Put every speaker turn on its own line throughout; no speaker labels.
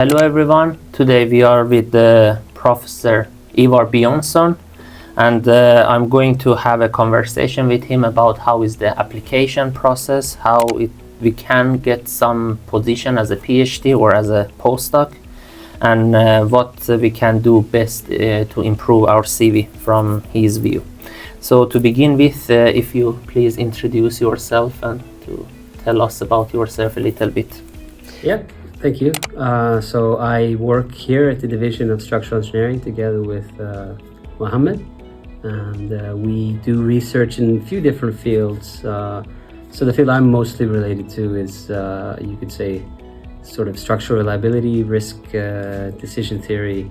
Hello everyone, today we are with Professor Ivar Björnsson and I'm going to have a conversation with him about how is the application process, how we can get some position as a PhD or as a postdoc, and what we can do best to improve our CV from his view. So to begin with, if you please introduce yourself and to tell us about yourself a little bit.
Yeah, thank you. So I work here at the Division of Structural Engineering together with Mohammed, and we do research in a few different fields. So the field I'm mostly related to is, you could say, sort of structural reliability, risk decision theory,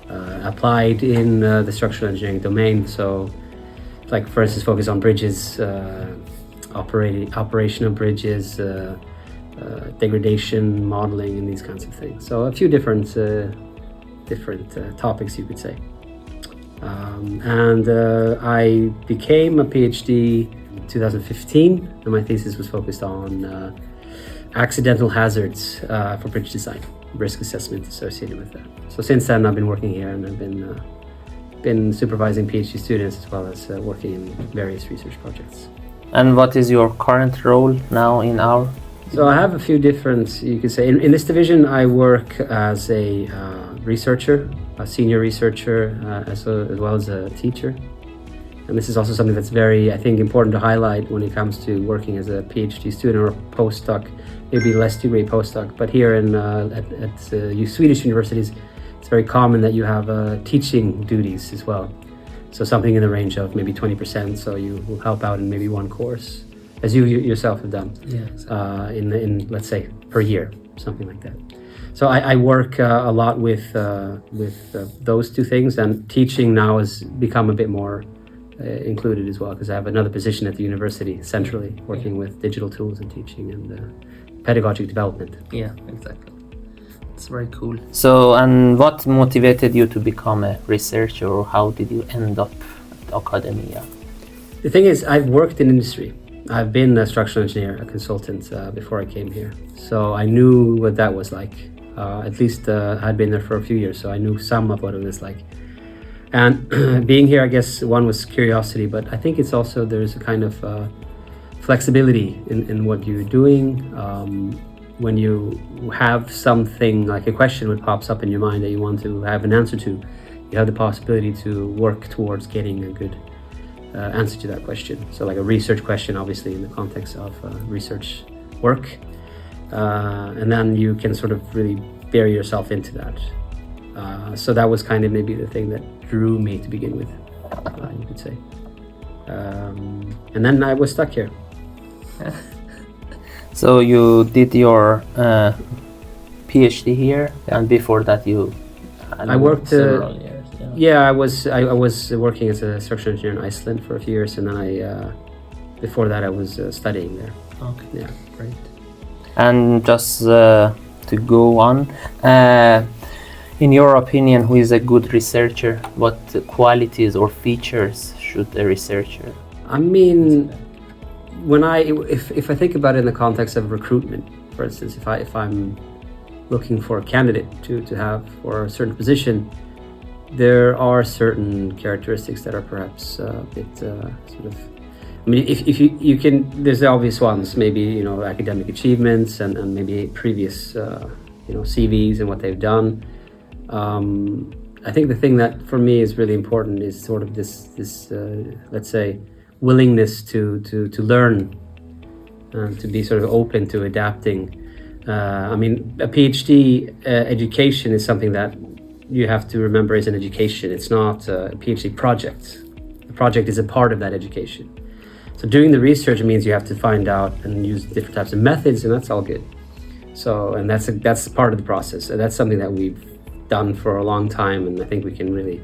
applied in the structural engineering domain. So, like for instance, focus on bridges, operation of bridges, degradation modeling, and these kinds of things. So a few different topics, you could say. And I became a PhD in 2015, and my thesis was focused on accidental hazards for bridge design, risk assessment associated with that. So since then, I've been working here, and I've been supervising PhD students as well as working in various research projects.
And what is your current role now in our?
So I have a few different, you could say, in this division I work as a researcher, a senior researcher, as well as a teacher. And this is also something that's very, I think, important to highlight when it comes to working as a PhD student or a postdoc, maybe less degree postdoc. But here at Swedish universities, it's very common that you have teaching duties as well. So something in the range of maybe 20%, so you will help out in maybe one course, as you yourself have done,
yeah, exactly.
in let's say per year, something like that. So I work a lot with those two things, and teaching now has become a bit more included as well, because I have another position at the university centrally, working with digital tools and teaching and pedagogic development.
Yeah, exactly. It's very cool. So, and what motivated you to become a researcher, or how did you end up at academia?
The thing is, I've worked in industry. I've been a structural engineer, a consultant before I came here. So I knew what that was like. At least I'd been there for a few years, so I knew some of what it was like. And being here, I guess one was curiosity, but I think it's also there's a kind of flexibility in what you're doing. When you have something like a question that pops up in your mind that you want to have an answer to, you have the possibility to work towards getting a good answer to that question. So like a research question, obviously in the context of research work, and then you can sort of really bury yourself into that. So that was kind of maybe the thing that drew me to begin with, you could say. And then I was stuck here.
So you did your PhD here, and before that you
I worked
several years.
Yeah, I was working as a structural engineer in Iceland for a few years, and then before that I was studying there.
Okay.
Yeah, great.
And just to go on, in your opinion, who is a good researcher? What qualities or features should a researcher?
I mean, if I think about it in the context of recruitment, for instance, if I'm looking for a candidate to have for a certain position, there are certain characteristics that are perhaps a bit sort of, I mean, if you can, there's the obvious ones, maybe, academic achievements and maybe previous, CVs and what they've done. I think the thing that for me is really important is sort of this let's say, willingness to learn, to be sort of open to adapting. I mean, a PhD education is something that you have to remember is an education. It's not a PhD project. The project is a part of that education. So doing the research means you have to find out and use different types of methods, and that's all good. So, and that's part of the process. And that's something that we've done for a long time, and I think we can really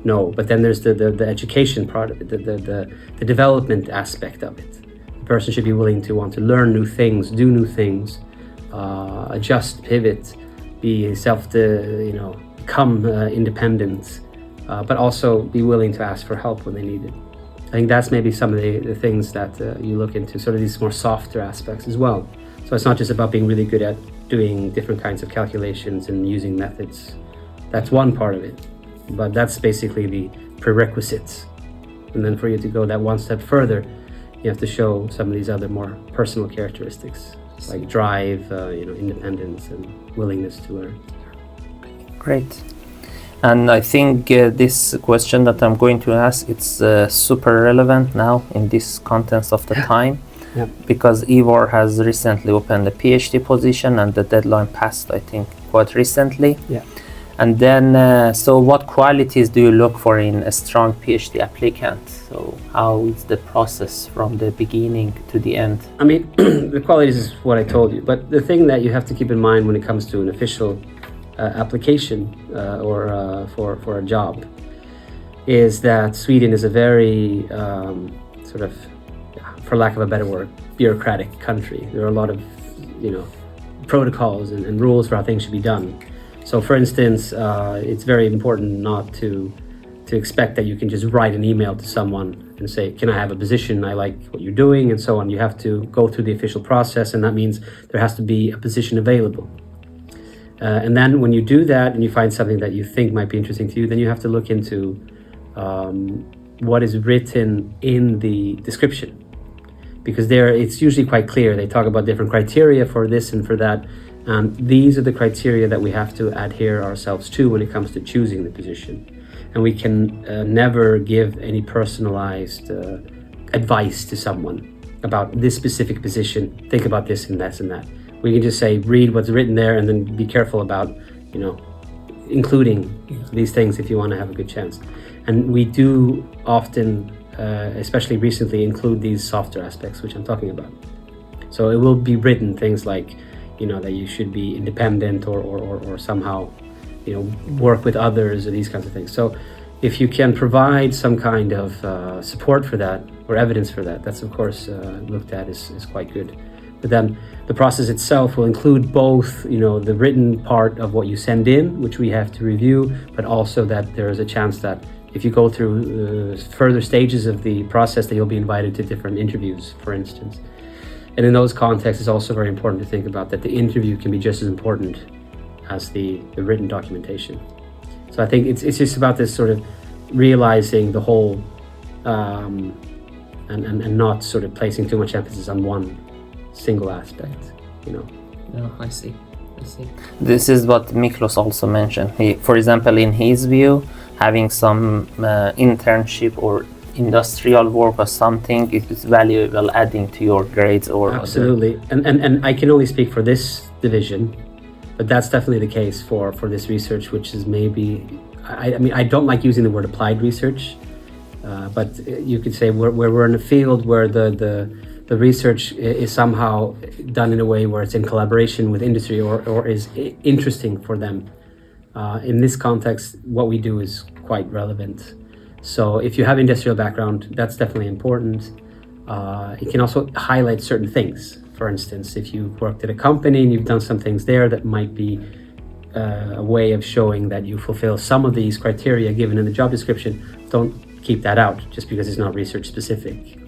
know. But then there's the education part of it, the development aspect of it. The person should be willing to want to learn new things, do new things, adjust, pivot, be become independent, but also be willing to ask for help when they need it. I think that's maybe some of the things that you look into, sort of these more softer aspects as well. So it's not just about being really good at doing different kinds of calculations and using methods. That's one part of it, but that's basically the prerequisites. And then for you to go that one step further, you have to show some of these other more personal characteristics, like drive, independence, and willingness to learn.
Great. And I think this question that I'm going to ask, it's super relevant now in this context of the time.
Yeah.
Because Ivar has recently opened a PhD position and the deadline passed, I think, quite recently.
Yeah.
And then, so what qualities do you look for in a strong PhD applicant? So how is the process from the beginning to the end?
I mean, the qualities is what I told you, but the thing that you have to keep in mind when it comes to an official application or for a job is that Sweden is a very sort of, for lack of a better word, bureaucratic country. There are a lot of, protocols and rules for how things should be done. So, for instance, it's very important not to expect that you can just write an email to someone and say, "Can I have a position? I like what you're doing," and so on. You have to go through the official process, and that means there has to be a position available. And then when you do that and you find something that you think might be interesting to you, then you have to look into what is written in the description. Because there it's usually quite clear. They talk about different criteria for this and for that. And these are the criteria that we have to adhere ourselves to when it comes to choosing the position. And we can never give any personalized advice to someone about this specific position. Think about this and that and that. We can just say, read what's written there and then be careful about, including these things if you want to have a good chance. And we do often, especially recently, include these softer aspects, which I'm talking about. So it will be written things like, that you should be independent or somehow, work with others or these kinds of things. So if you can provide some kind of support for that or evidence for that, that's of course looked at is quite good. But then the process itself will include both, the written part of what you send in, which we have to review, but also that there is a chance that if you go through further stages of the process, that you'll be invited to different interviews, for instance. And in those contexts, it's also very important to think about that the interview can be just as important as the written documentation. So I think it's just about this sort of realizing the whole and not sort of placing too much emphasis on one single aspect,
Yeah, I see. This is what Miklos also mentioned. He, for example, in his view, having some internship or industrial work or something is valuable, adding to your grades or
absolutely. And I can only speak for this division, but that's definitely the case for this research, which is maybe, I mean, I don't like using the word applied research, but you could say we're in a field where the research is somehow done in a way where it's in collaboration with industry or is interesting for them. In this context, what we do is quite relevant. So if you have industrial background, that's definitely important. It can also highlight certain things. For instance, if you've worked at a company and you've done some things there, that might be a way of showing that you fulfill some of these criteria given in the job description. Don't keep that out just because it's not research specific.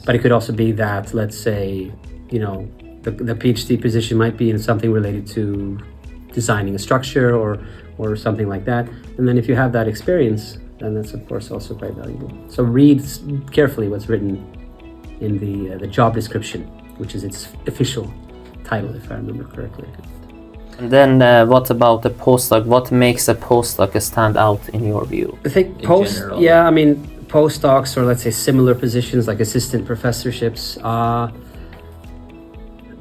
But it could also be that, let's say, the PhD position might be in something related to designing a structure or something like that. And then if you have that experience, then that's of course also quite valuable. So read carefully what's written in the job description, which is its official title, if I remember correctly.
And then what about the postdoc? What makes a postdoc stand out in your view?
I think postdocs, or let's say similar positions like assistant professorships,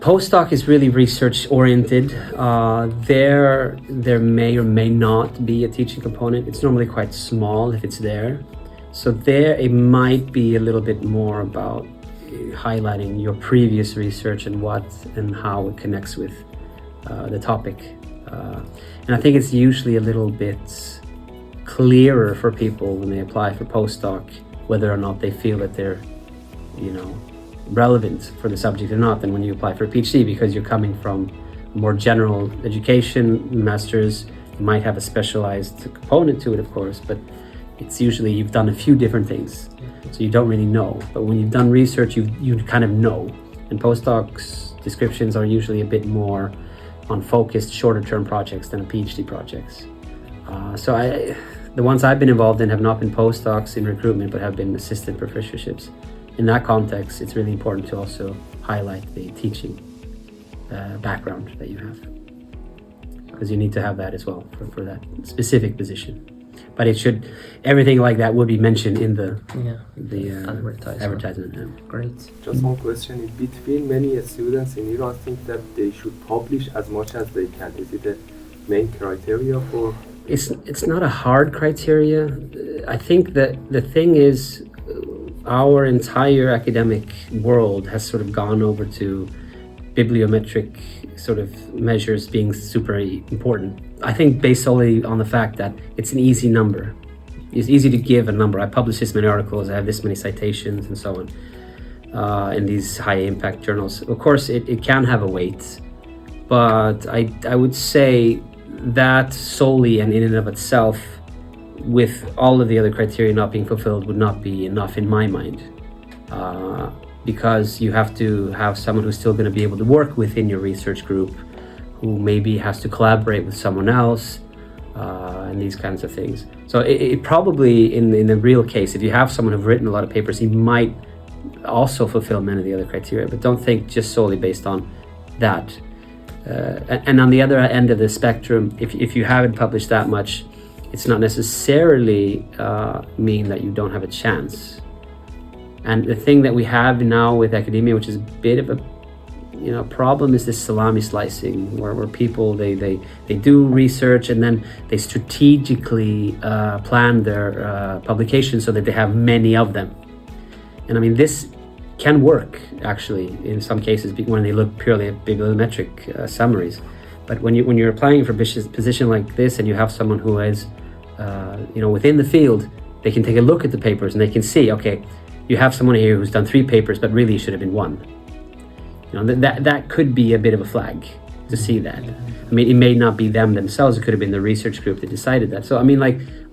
postdoc is really research oriented. There may or may not be a teaching component. It's normally quite small if it's there. So there it might be a little bit more about highlighting your previous research and how it connects with the topic. And I think it's usually a little bit clearer for people when they apply for postdoc, whether or not they feel that they're, relevant for the subject or not, than when you apply for a PhD, because you're coming from a more general education, master's. You might have a specialized component to it, of course, but it's usually you've done a few different things, so you don't really know. But when you've done research, you kind of know. And postdocs' descriptions are usually a bit more on focused shorter term projects than PhD projects. The ones I've been involved in have not been postdocs in recruitment, but have been assistant professorships. In that context, it's really important to also highlight the teaching background that you have, because you need to have that as well for that specific position. But everything like that would be mentioned in the advertisement. Yeah.
Great.
Just one question. In between, many students in Iran think that they should publish as much as they can. Is it the main criteria for?
It's not a hard criteria. I think that the thing is, our entire academic world has sort of gone over to bibliometric sort of measures being super important. I think based solely on the fact that it's an easy number. It's easy to give a number. I publish this many articles, I have this many citations and so on in these high impact journals. Of course, it can have a weight, but I would say that solely and in and of itself, with all of the other criteria not being fulfilled, would not be enough in my mind. Because you have to have someone who's still going to be able to work within your research group, who maybe has to collaborate with someone else, and these kinds of things. So it probably, in the real case, if you have someone who's written a lot of papers, he might also fulfill many of the other criteria, but don't think just solely based on that. And on the other end of the spectrum, if you haven't published that much, it's not necessarily mean that you don't have a chance. And the thing that we have now with academia, which is a bit of a problem, is this salami slicing, where people they do research and then they strategically plan their publications so that they have many of them. And I mean, this can work actually in some cases when they look purely at bibliometric summaries. But when you're applying for a position like this and you have someone who is within the field, they can take a look at the papers and they can see, okay, you have someone here who's done 3 papers, but really should have been 1. That could be a bit of a flag to see that. I mean, it may not be them themselves. It could have been the research group that decided that. So, I mean,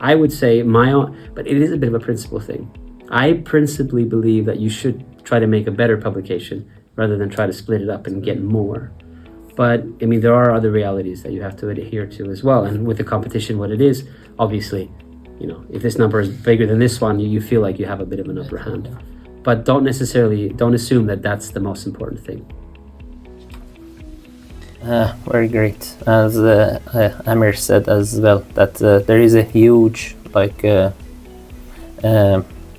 I would say but it is a bit of a principle thing. I principally believe that you should try to make a better publication rather than try to split it up and get more. But, I mean, there are other realities that you have to adhere to as well. And with the competition, what it is, obviously, if this number is bigger than this one, you feel like you have a bit of an upper hand. But don't assume that that's the most important thing.
Very great. As Amir said as well, that there is a huge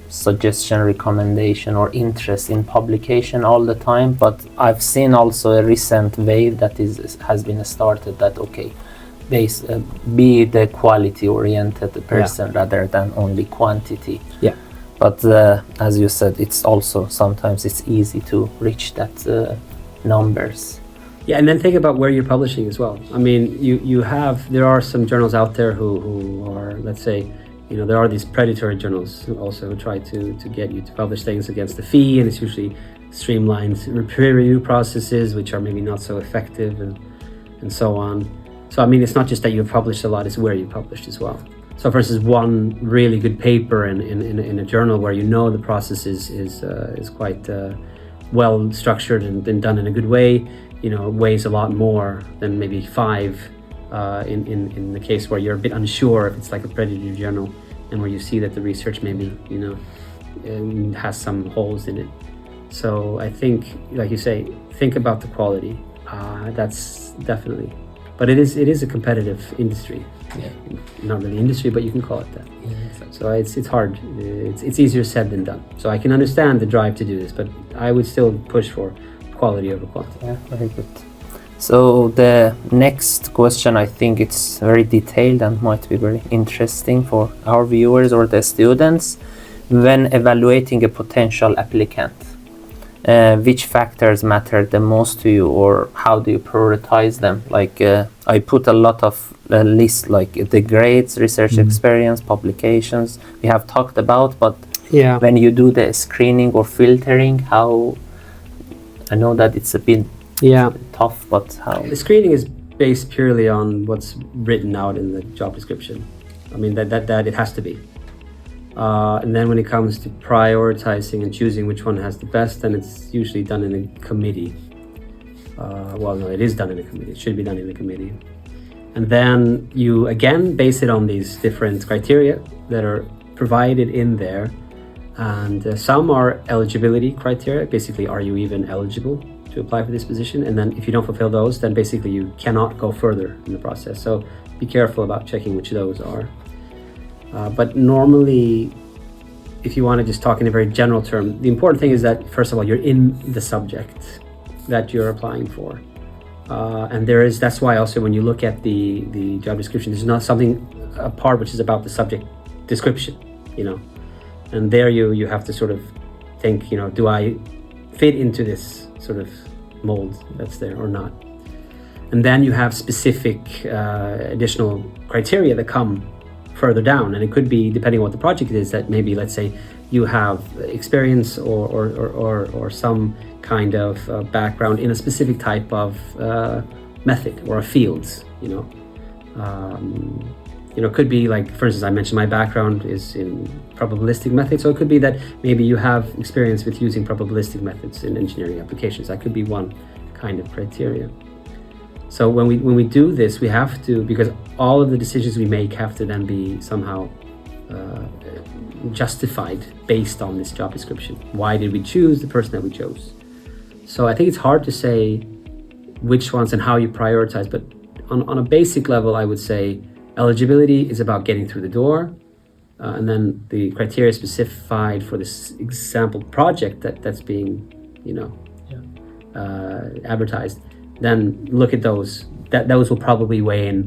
suggestion, recommendation or interest in publication all the time, but I've seen also a recent wave that has been started that be the quality oriented person rather than only quantity.
Yeah.
But as you said, sometimes it's easy to reach that numbers.
Yeah, and then think about where you're publishing as well. I mean, there are some journals out there who are, let's say, there are these predatory journals who also try to get you to publish things against the fee, and it's usually streamlined peer review processes, which are maybe not so effective and so on. So, I mean, it's not just that you've published a lot, it's where you published as well. So, for instance, one really good paper in a journal where the process is quite well structured and done in a good way, weighs a lot more than maybe 5 in the case where you're a bit unsure if it's like a predatory journal and where you see that the research maybe has some holes in it. So I think, like you say, think about the quality. That's definitely. But it is a competitive industry. Yeah. Not really industry, but you can call it that. Yeah, exactly. So it's hard. It's easier said than done. So I can understand the drive to do this, but I would still push for quality over quantity.
Yeah, very good. So the next question, I think it's very detailed and might be very interesting for our viewers or the students. When evaluating a potential applicant, which factors matter the most to you, or how do you prioritize them? I put a lot of lists, like the grades, research experience, publications we have talked about, but when you do the screening or filtering, I know that it's a bit tough, but how?
The screening is based purely on what's written out in the job description. I mean, that it has to be. And then when it comes to prioritizing and choosing which one has the best, then it's usually done in a committee. No, it is done in a committee. It should be done in a committee. And then you again base it on these different criteria that are provided in there. And some are eligibility criteria. Basically, are you even eligible to apply for this position? And then if you don't fulfill those, then basically you cannot go further in the process. So be careful about checking which those are. But normally, if you want to just talk in a very general term, the important thing is that, first of all, you're in the subject that you're applying for. And that's why also when you look at the job description, there's not a part which is about the subject description, And there you have to sort of think, do I fit into this sort of mold that's there or not? And then you have specific additional criteria that come further down, and it could be, depending on what the project is, that maybe, let's say, you have experience or some kind of background in a specific type of method or a field, It could be like, for instance, I mentioned my background is in probabilistic methods, so it could be that maybe you have experience with using probabilistic methods in engineering applications. That could be one kind of criteria. So when we do this, we have to, because all of the decisions we make have to then be somehow justified based on this job description. Why did we choose the person that we chose? So I think it's hard to say which ones and how you prioritize, but on a basic level, I would say eligibility is about getting through the door, and then the criteria specified for this example project that's being, advertised. Then look at those. Those will probably weigh in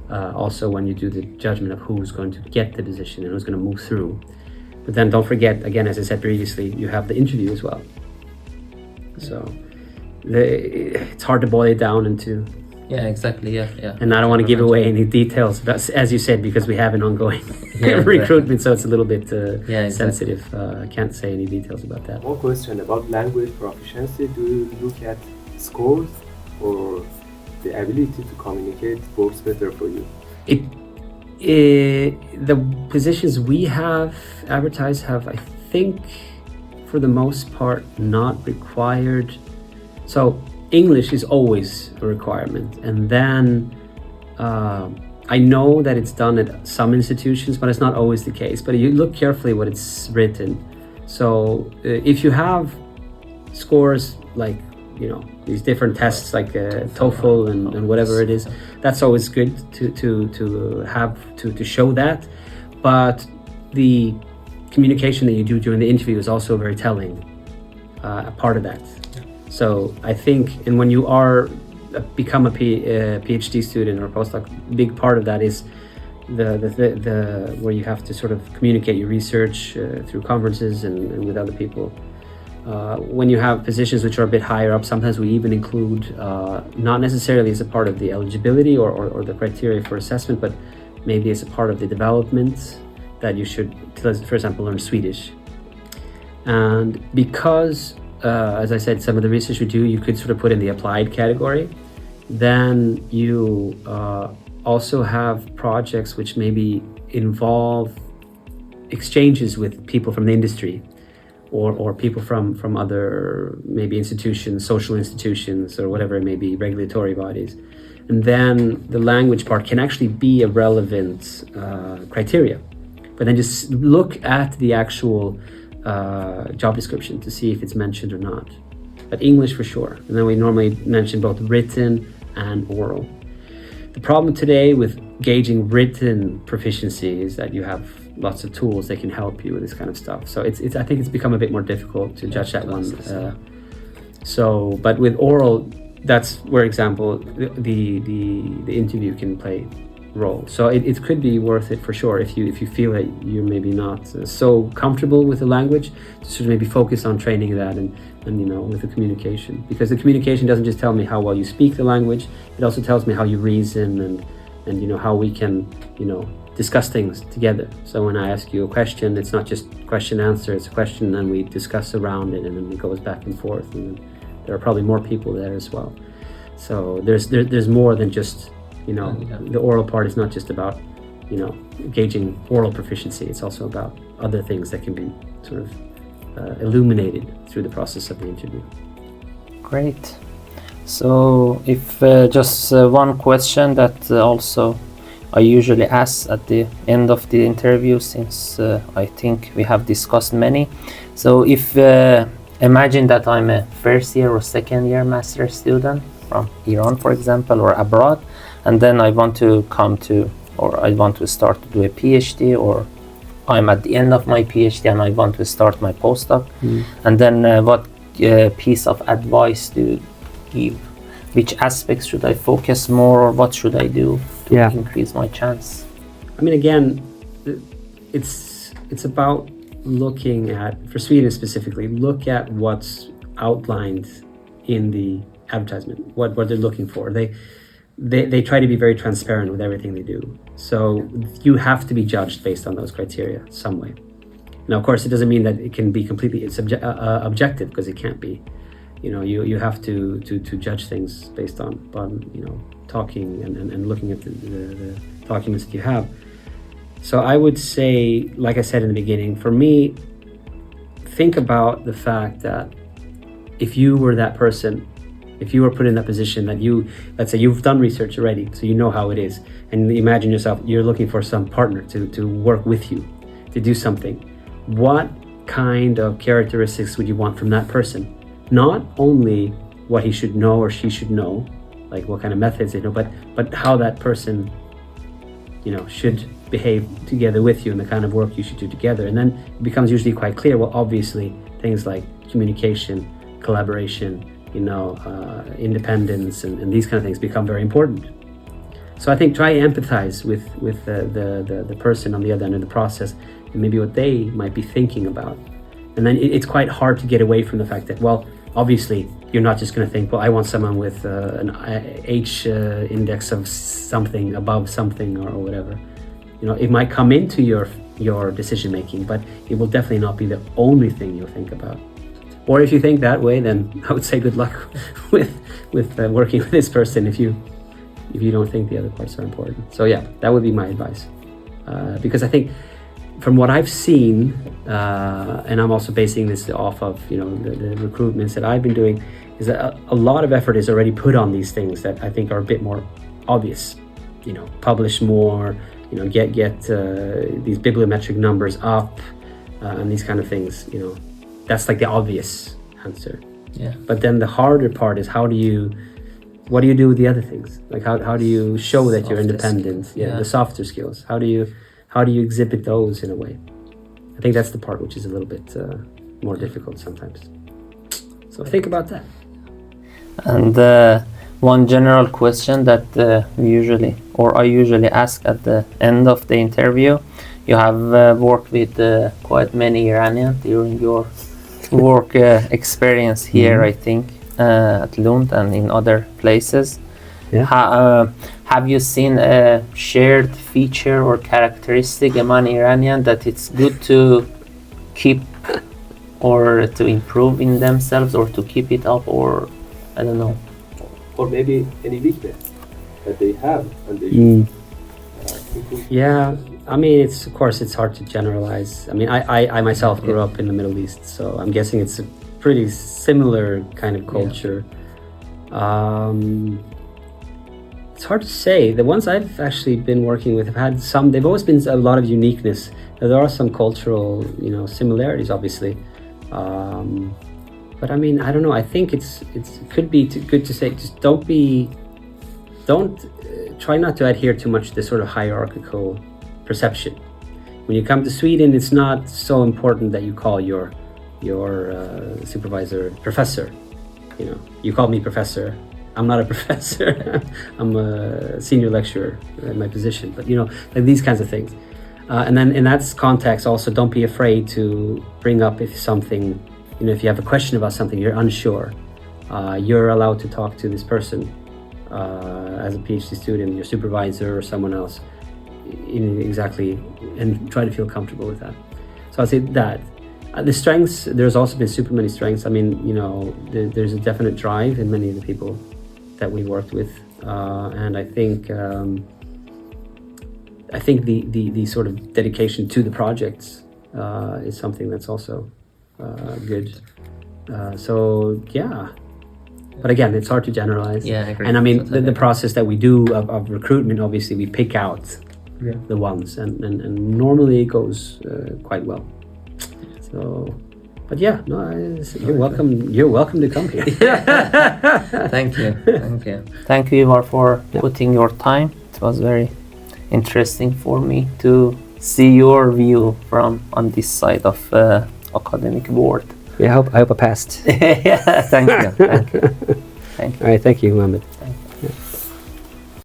also when you do the judgment of who's going to get the position and who's going to move through. But then don't forget, again, as I said previously, you have the interview as well. So it's hard to boil it down into.
Yeah, exactly. Yeah.
And I don't want to give away any details, but as you said, because we have an ongoing recruitment, so it's a little bit sensitive. I can't say any details about that.
One question about language proficiency. Do you look at scores or the ability to communicate works better for you?
The positions we have advertised have, I think, for the most part, not required. So English is always a requirement, and then I know that it's done at some institutions, but it's not always the case. But you look carefully what it's written. So if you have scores like these different tests like TOEFL and whatever it is, that's always good to have to show that. But the communication that you do during the interview is also very telling, a part of that. So I think, and when you become a PhD student or a postdoc, a big part of that is the where you have to sort of communicate your research through conferences and with other people. When you have positions which are a bit higher up, sometimes we even include, not necessarily as a part of the eligibility or the criteria for assessment, but maybe as a part of the development that you should, for example, learn Swedish. And because, as I said, some of the research we do, you could sort of put in the applied category, then you also have projects which maybe involve exchanges with people from the industry, or people from other maybe institutions, social institutions, or whatever it may be, regulatory bodies. And then the language part can actually be a relevant criteria. But then just look at the actual job description to see if it's mentioned or not. But English for sure. And then we normally mention both written and oral. The problem today with gauging written proficiency is that you have lots of tools that can help you with this kind of stuff. So it's I think it's become a bit more difficult to judge that one. But with oral, that's where example the interview can play a role. So it could be worth it for sure if you feel that you're maybe not so comfortable with the language, to sort of maybe focus on training that and with the communication, because the communication doesn't just tell me how well you speak the language, it also tells me how you reason and how we can discuss things together. So when I ask you a question, it's not just question answer, it's a question and we discuss around it and then it goes back and forth, and there are probably more people there as well. So there's more than just the oral part is not just about gauging oral proficiency, it's also about other things that can be sort of illuminated through the process of the interview.
Great. So if just one question that also I usually ask at the end of the interview, since I think we have discussed many. So if imagine that I'm a first year or second year master student from Iran, for example, or abroad, and then I want to come to, or I want to start to do a PhD, or I'm at the end of my PhD and I want to start my postdoc. And then what piece of advice do you give? Which aspects should I focus more, or what should I do to increase my chance?
I mean, again, it's about looking at, for Sweden specifically, look at what's outlined in the advertisement, what they're looking for. They try to be very transparent with everything they do. So you have to be judged based on those criteria some way. Now, of course, it doesn't mean that it can be completely objective, because it can't be. You know, you have to judge things based on you know, talking and looking at the documents that you have. So I would say, like I said in the beginning, for me, think about the fact that if you were that person, if you were put in that position that let's say you've done research already, so you know how it is, and imagine yourself, you're looking for some partner to work with you, to do something. What kind of characteristics would you want from that person? Not only what he should know or she should know, like what kind of methods they know, but how that person, you know, should behave together with you and the kind of work you should do together. And then it becomes usually quite clear, well, obviously things like communication, collaboration, you know, independence and these kind of things become very important. So I think try to empathize with the person on the other end of the process and maybe what they might be thinking about. And then it's quite hard to get away from the fact that, well, obviously you're not just going to think, well, I want someone with an H index of something above something or whatever. You know, it might come into your decision making, but it will definitely not be the only thing you'll think about. Or if you think that way, then I would say good luck with working with this person if you don't think the other parts are important. So yeah, that would be my advice. Because I think from what I've seen, and I'm also basing this off of, you know, the recruitments that I've been doing, is that a lot of effort is already put on these things that I think are a bit more obvious. You know, publish more, you know, get these bibliometric numbers up, and these kind of things. You know, that's like the obvious answer.
Yeah.
But then the harder part is what do you do with the other things? Like how do you show that you're independent?
Yeah,
the softer skills. How do you exhibit those in a way? I think that's the part which is a little bit more difficult sometimes. So think about that.
And one general question that I usually ask at the end of the interview, you have worked with quite many Iranians during your work experience here, I think, at Lund and in other places. Yeah. Have you seen a shared feature or characteristic among Iranian that it's good to keep or to improve in themselves or to keep it up, or I don't know?
Or maybe any weakness that they have and they should improve?
Yeah, I mean, of course it's hard to generalize. I mean, I myself grew up in the Middle East, so I'm guessing it's a pretty similar kind of culture. It's hard to say. The ones I've actually been working with have had they've always been a lot of uniqueness. There are some cultural, you know, similarities, obviously. But I mean, I don't know. I think it could be good to say, just don't try not to adhere too much to this sort of hierarchical perception. When you come to Sweden, it's not so important that you call your supervisor professor. You know, you call me professor. I'm not a professor. I'm a senior lecturer in my position. But you know, like these kinds of things. And then in that context, also don't be afraid to bring up if something, you know, if you have a question about something you're unsure, you're allowed to talk to this person as a PhD student, your supervisor or someone else, and try to feel comfortable with that. So I'd say that. The strengths, there's also been super many strengths. I mean, you know, there's a definite drive in many of the people that we worked with, and I think the sort of dedication to the projects is something that's also good. So yeah, But again, it's hard to generalize.
Yeah, I agree.
And I mean,
Totally
the
agree.
process that we do of recruitment, obviously, we pick out the ones, and normally it goes quite well. So, but yeah, no, you're welcome. You're welcome to come here.
Thank you. Thank you. Thank you, Ivar, for putting your time. It was very interesting for me to see your view from on this side of academic world.
Yeah, I hope I passed.
Yeah, thank you. Thank you. Thank you.
All right, thank you, Mohammed.